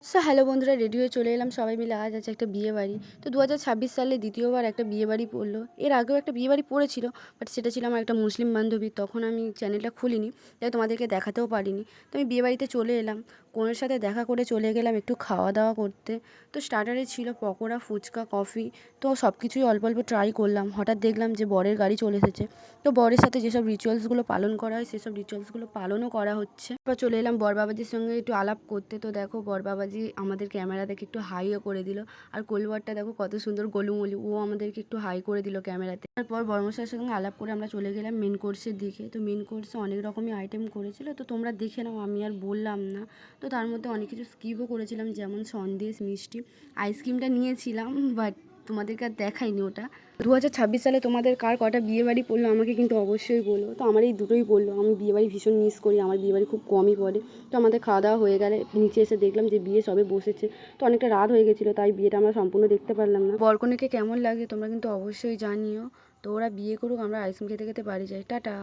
Hello বন্ধুরা, ready হয়ে চলে এলাম সবাই মিলে। আজ আছে একটা বিয়ে বাড়ি। তো 2026 সালে দ্বিতীয়বার একটা বিয়ে বাড়ি পড়লো। এর আগেও একটা বিয়ে বাড়ি পড়েছিল, বাট সেটা ছিল আমার একটা মুসলিম বান্ধবী। তখন আমি চ্যানেলটা খুলিনি, তাই তোমাদেরকে দেখাতেও পারিনি। তো আমি বিয়ে বাড়িতে চলে এলাম, কোনের সাথে দেখা করে চলে গেলাম একটু খাওয়া দাওয়া করতে। তো স্টার্টারে ছিল পকোড়া, ফুচকা, কফি। তো সব কিছুই অল্প অল্প ট্রাই করলাম। হঠাৎ দেখলাম যে বরের গাড়ি চলে এসেছে। তো বরের সাথে যেসব রিচুয়ালসগুলো পালন করা হয় সেসব রিচুয়ালসগুলো পালনও করা হচ্ছে। এবার চলে এলাম বর বাবাজির সঙ্গে একটু আলাপ করতে। তো দেখো বর বাবাজি আমাদের ক্যামেরা দেখে একটু হাইও করে দিল। আর কোলওয়ারটা দেখো কত সুন্দর গোলুমলু, ও আমাদেরকে একটু হাই করে দিল ক্যামেরাতে। তারপর বর্মশাইয়ের সঙ্গে আলাপ করে আমরা চলে গেলাম মেন কোর্সের দিকে। তো মেন কোর্সে অনেক রকমই আইটেম করেছিল, তো তোমরা দেখে নাও, আমি আর বললাম না। তো তার মধ্যে অনেক কিছু স্কিপও করেছিলাম, যেমন সন্দেশ, মিষ্টি, আইসক্রিমটা নিয়েছিলাম, বাট তোমাদেরকে আর দেখাইনি ওটা। 2026 সালে তোমাদের কার কটা বিয়ে বাড়ি পড়লো আমাকে কিন্তু অবশ্যই বলো। তো আমার এই দুটোই পড়লো। আমি বিয়ে বাড়ি ভীষণ মিস করি, আমার বিয়ে বাড়ি খুব কমই পড়ে। তো আমাদের খাওয়া দাওয়া হয়ে গেলে নিচে এসে দেখলাম যে বিয়ে সবে বসেছে। তো অনেকটা রাত হয়ে গেছিলো, তাই বিয়েটা আমরা সম্পূর্ণ দেখতে পারলাম না। বরকনেকে কেমন লাগে তোমরা কিন্তু অবশ্যই জানিও। তো ওরা বিয়ে করুক, আমরা আইসক্রিম খেতে খেতে বাড়ি যাই। টাটা।